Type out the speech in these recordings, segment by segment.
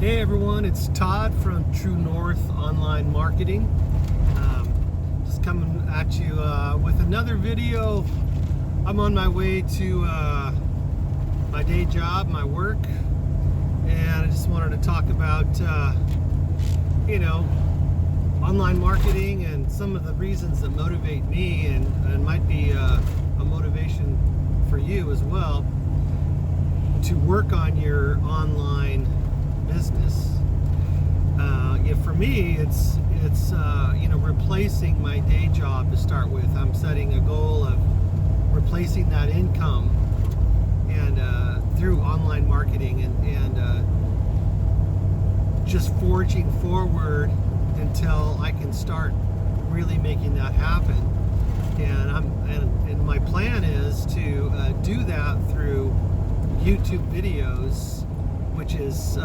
Hey everyone, it's Todd from True North Online Marketing. Just coming at you with another video. I'm on my way to my day job, my work, and I just wanted to talk about online marketing and some of the reasons that motivate me and might be a motivation for you as well to work on your online business. For me, it's replacing my day job to start with. I'm setting a goal of replacing that income and through online marketing and just forging forward until I can start really making that happen. And my plan is to do that through YouTube videos, which is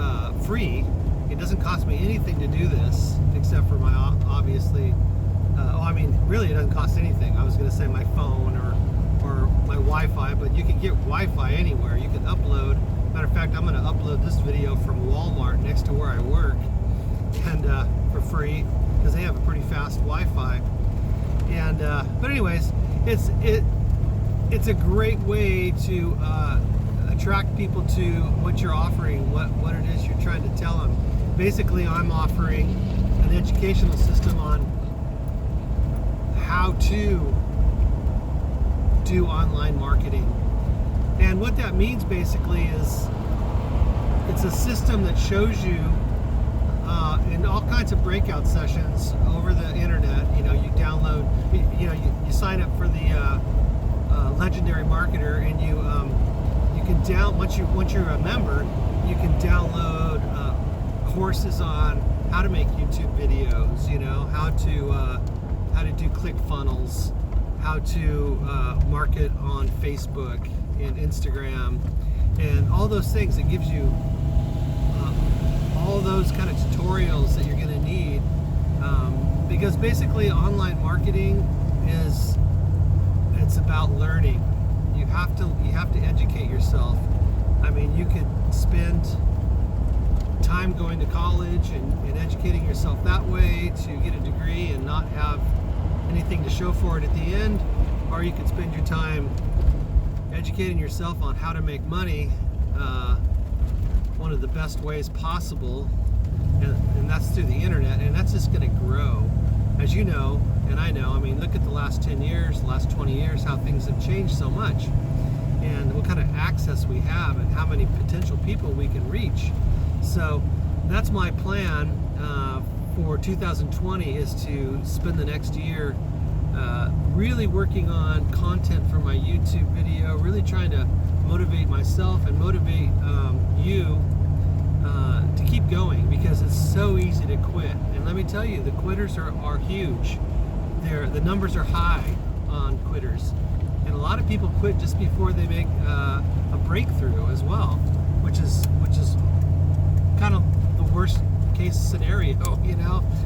free. It doesn't cost me anything to do this, except for my obviously. Really, it doesn't cost anything. I was going to say my phone or my Wi-Fi, but you can get Wi-Fi anywhere. You can upload. Matter of fact, I'm going to upload this video from Walmart next to where I work, and for free because they have a pretty fast Wi-Fi. And but anyways, it's a great way to attract people to what you're offering, what it is you're trying to tell them. Basically, I'm offering an educational system on how to do online marketing. And what that means basically is it's a system that shows you in all kinds of breakout sessions over the internet. You download, you sign up for the Legendary Marketer, and you can once you're a member, you can download courses on how to make YouTube videos, how to do click funnels, how to market on Facebook and Instagram, and all those things. It gives you all those kind of tutorials that you're going to need, because basically online marketing it's about learning. You have to educate yourself. You could spend time going to college and educating yourself that way to get a degree and not have anything to show for it at the end, or you could spend your time educating yourself on how to make money one of the best ways possible, and that's through the internet, and that's just going to grow, as you know, and I know. Look at the last 10 years, the last 20 years, how things have changed so much, and what kind of access we have and how many potential people we can reach. So that's my plan for 2020, is to spend the next year really working on content for my YouTube video, really trying to motivate myself and motivate you to keep going, because it's so easy to quit. And let me tell you, the quitters are huge. The numbers are high on quitters, and a lot of people quit just before they make a breakthrough as well, which is kind of the worst case scenario,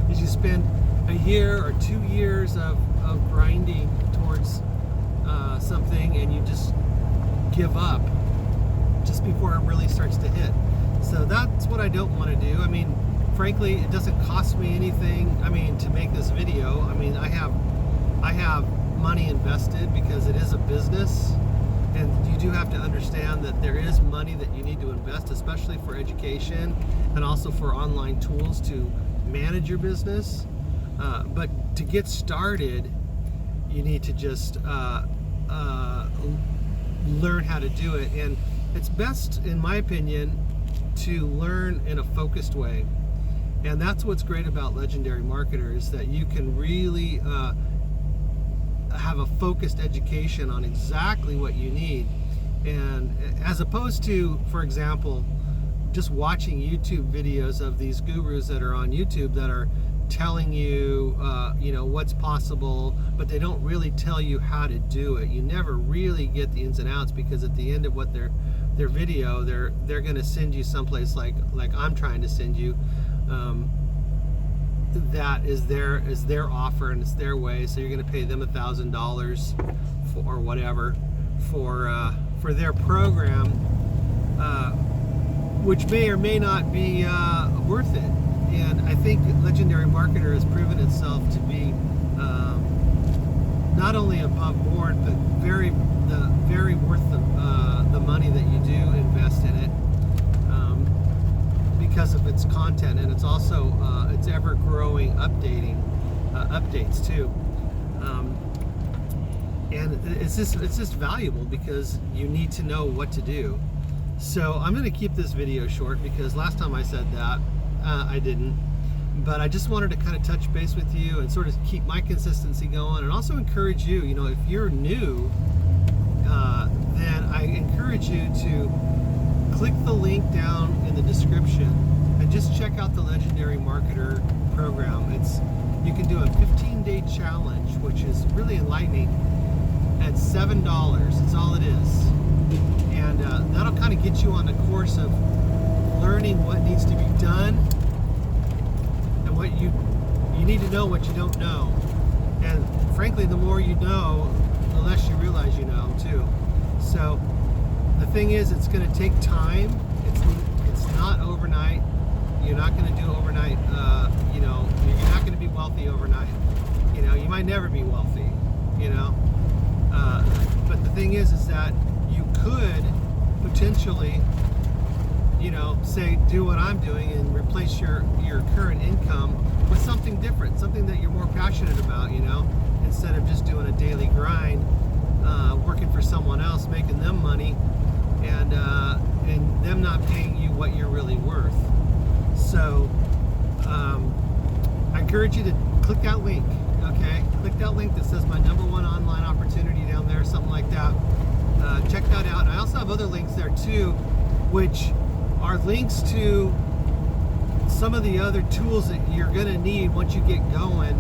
is you spend a year or 2 years of grinding towards something, and you just give up just before it really starts to hit. So that's what I don't want to do. Frankly, it doesn't cost me anything to make this video. I have money invested because it is a business, and you do have to understand that there is money that you need to invest, especially for education and also for online tools to manage your business. But to get started, you need to just learn how to do it. And it's best, in my opinion, to learn in a focused way. And that's what's great about Legendary Marketer, is that you can really have a focused education on exactly what you need, and as opposed to, for example, just watching YouTube videos of these gurus that are on YouTube that are telling you what's possible, but they don't really tell you how to do it. You never really get the ins and outs, because at the end of what their video, they're going to send you someplace like I'm trying to send you. That is their offer, and it's their way. So you're going to pay them $1,000 or whatever for their program, which may or may not be worth it. And I think Legendary Marketer has proven itself to be not only above board, but very worth the money that you do invest in it, because of its content, and it's also its ever growing updates too. And it's just valuable because you need to know what to do. So I'm going to keep this video short because last time I said that I didn't. But I just wanted to kind of touch base with you and sort of keep my consistency going, and also encourage you, if you're new, then I encourage you to click the link down in the description and just check out the Legendary Marketer program. You can do a 15-day challenge, which is really enlightening, at $7. That's all it is. And that'll kind of get you on the course of learning what needs to be done, what you need to know what you don't know. And frankly, the more you know, the less you realize you know too. So the thing is, it's going to take time. It's not overnight. You're not going to do overnight. You're not going to be wealthy overnight. You might never be wealthy. But the thing is that you could potentially say, do what I'm doing and replace your current income with something different, something that you're more passionate about, instead of just doing a daily grind, working for someone else, making them money, and them not paying you what you're really worth. So I encourage you to click that link, okay? Click that link that says my #1 online opportunity down there, something like that. Check that out. And I also have other links there too, which are links to some of the other tools that you're going to need once you get going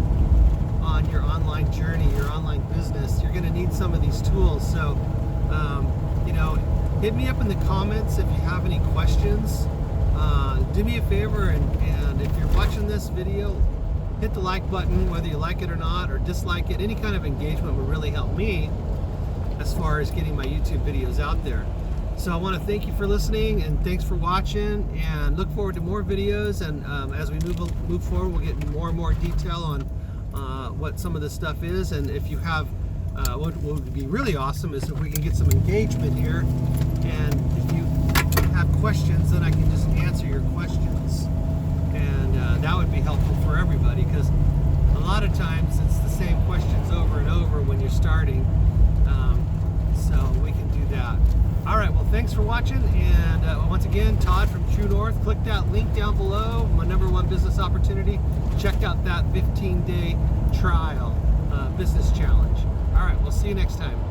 on your online journey, your online business. You're going to need some of these tools. So, hit me up in the comments if you have any questions. Do me a favor, and if you're watching this video, hit the like button, whether you like it or not, or dislike it. Any kind of engagement would really help me as far as getting my YouTube videos out there. So I want to thank you for listening, and thanks for watching, and look forward to more videos. And as we move forward, we'll get more and more detail on what some of this stuff is. And if you have, what would be really awesome is if we can get some engagement here, and if you have questions, then I can just answer your questions, and that would be helpful for everybody, because a lot of times it's the same questions over and over when you're starting. So we can do that. All right, well, thanks for watching, and once again, Todd from True North. Click that link down below, my #1 business opportunity. Check out that 15-day trial business challenge. All right, we'll see you next time.